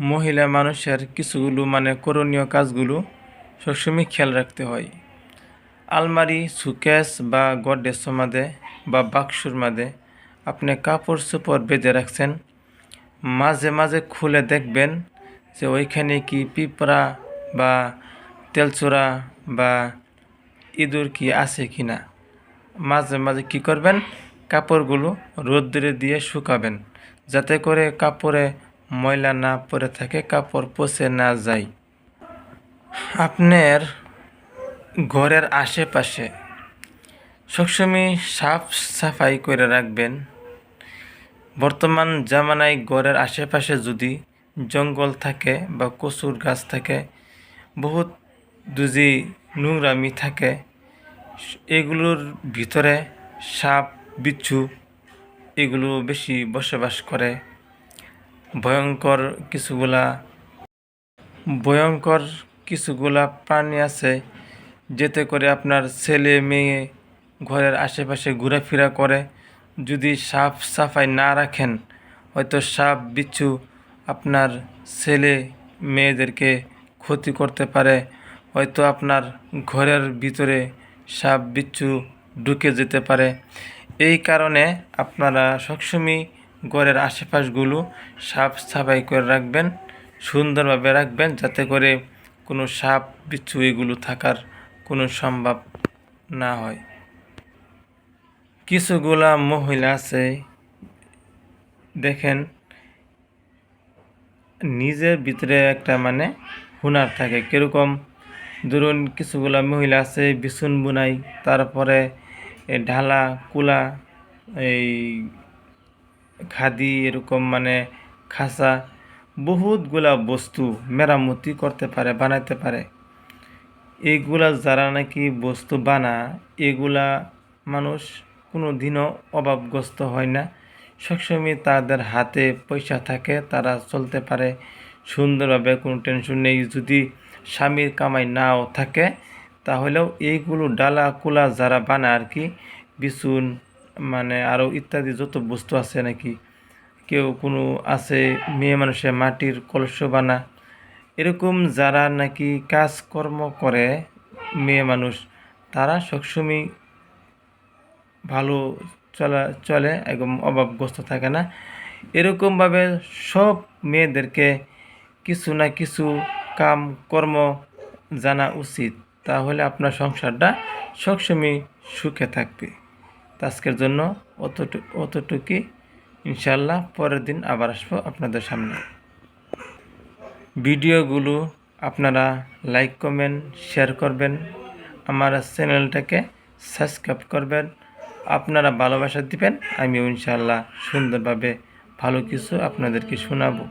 মহিলা মানুষের কিছুগুলো করণীয় কাজগুলো সবসময় খেয়াল রাখতে হয়। আলমারি, সুকেস বা গডরেজের মাঝে বা বাক্সর মাঝে আপনি কাপড় চোপড় বেঁধে রাখছেন, মাঝে মাঝে খুলে দেখবেন যে ওইখানে কি পিঁপড়া বা তেলচোরা বা ইঁদুর কি আছে কি না। মাঝে মাঝে কী করবেন, কাপড়গুলো রোদ্দুরে দিয়ে শুকাবেন, যাতে করে কাপড়ে ময়লা না পড়ে থাকে, কাপড় পচে না যায়। আপনার ঘরের আশেপাশে সবসময় সাফ সাফাই করে রাখবেন। বর্তমান জামানায় ঘরের আশেপাশে যদি জঙ্গল থাকে বা কচুর গাছ থাকে, বহুত যদি নোংরামি থাকে, এগুলোর ভিতরে সাপ বিচ্ছু এগুলো বেশি বসবাস করে। ভয়ঙ্কর কিছুগুলা প্রাণী আছে, যেতে করে আপনার ছেলে মেয়ে ঘরের আশেপাশে ঘোরাফেরা করে। যদি সাফ সাফাই না রাখেন, হয়তো সাপ বিচ্ছু আপনার ছেলে মেয়েদেরকে ক্ষতি করতে পারে। হয়তো আপনার ঘরের ভিতরে সাপ বিচ্ছু ঢুকে যেতে পারে। এই কারণে আপনারা সবসময় ঘরের আশেপাশগুলো সাফ সাফাই করে রাখবেন, সুন্দরভাবে রাখবেন, যাতে করে কোনো সাপ বিচ্ছু এগুলো থাকার কোনো সম্ভব না হয়। কিছুগুলা মহিলা আছে, দেখেন নিজের ভিতরে একটা হুনার থাকে। কীরকম, ধরুন কিছুগুলা মহিলা আছে বিছুন বুনাই, তারপরে ঢালা কুলা, এই খাদি, এরকম খাঁচা, বহুতগুলা বস্তু মেরামতি করতে পারে, বানাইতে পারে। এইগুলা যারা নাকি বস্তু এগুলা মানুষ কোনো দিনও অভাবগ্রস্ত হয় না। সবসময় তাদের হাতে পয়সা থাকে, তারা চলতে পারে সুন্দরভাবে, কোনো টেনশন নেই। যদি স্বামীর কামাই নাও থাকে, তাহলেও এইগুলো ডালা কুলা যারা বানায় আর কি, বিছুন আরও ইত্যাদি যত বস্তু আছে নাকি, কেউ কোনো আছে মেয়ে মানুষের মাটির কলস বানা, এরকম যারা নাকি কাজকর্ম করে মেয়ে মানুষ, তারা সবসময় ভালো চলে, একদম অভাবগ্রস্ত থাকে না। এরকমভাবে সব মেয়েদেরকে কিছু না কিছু কাম কর্ম জানা উচিত, তাহলে আপনার সংসারটা সবসময় সুখে থাকবে। আজকের জন্য অতটুকুই। ইনশাল্লাহ পরের দিন আবার আসবো আপনাদের সামনে। ভিডিওগুলো আপনারা লাইক, কমেন্ট, শেয়ার করবেন, আমার চ্যানেলটাকে সাবস্ক্রাইব করবেন। আপনারা ভালোবাসা দিবেন, আমিও ইনশাল্লাহ সুন্দরভাবে ভালো কিছু আপনাদেরকে শোনাবো।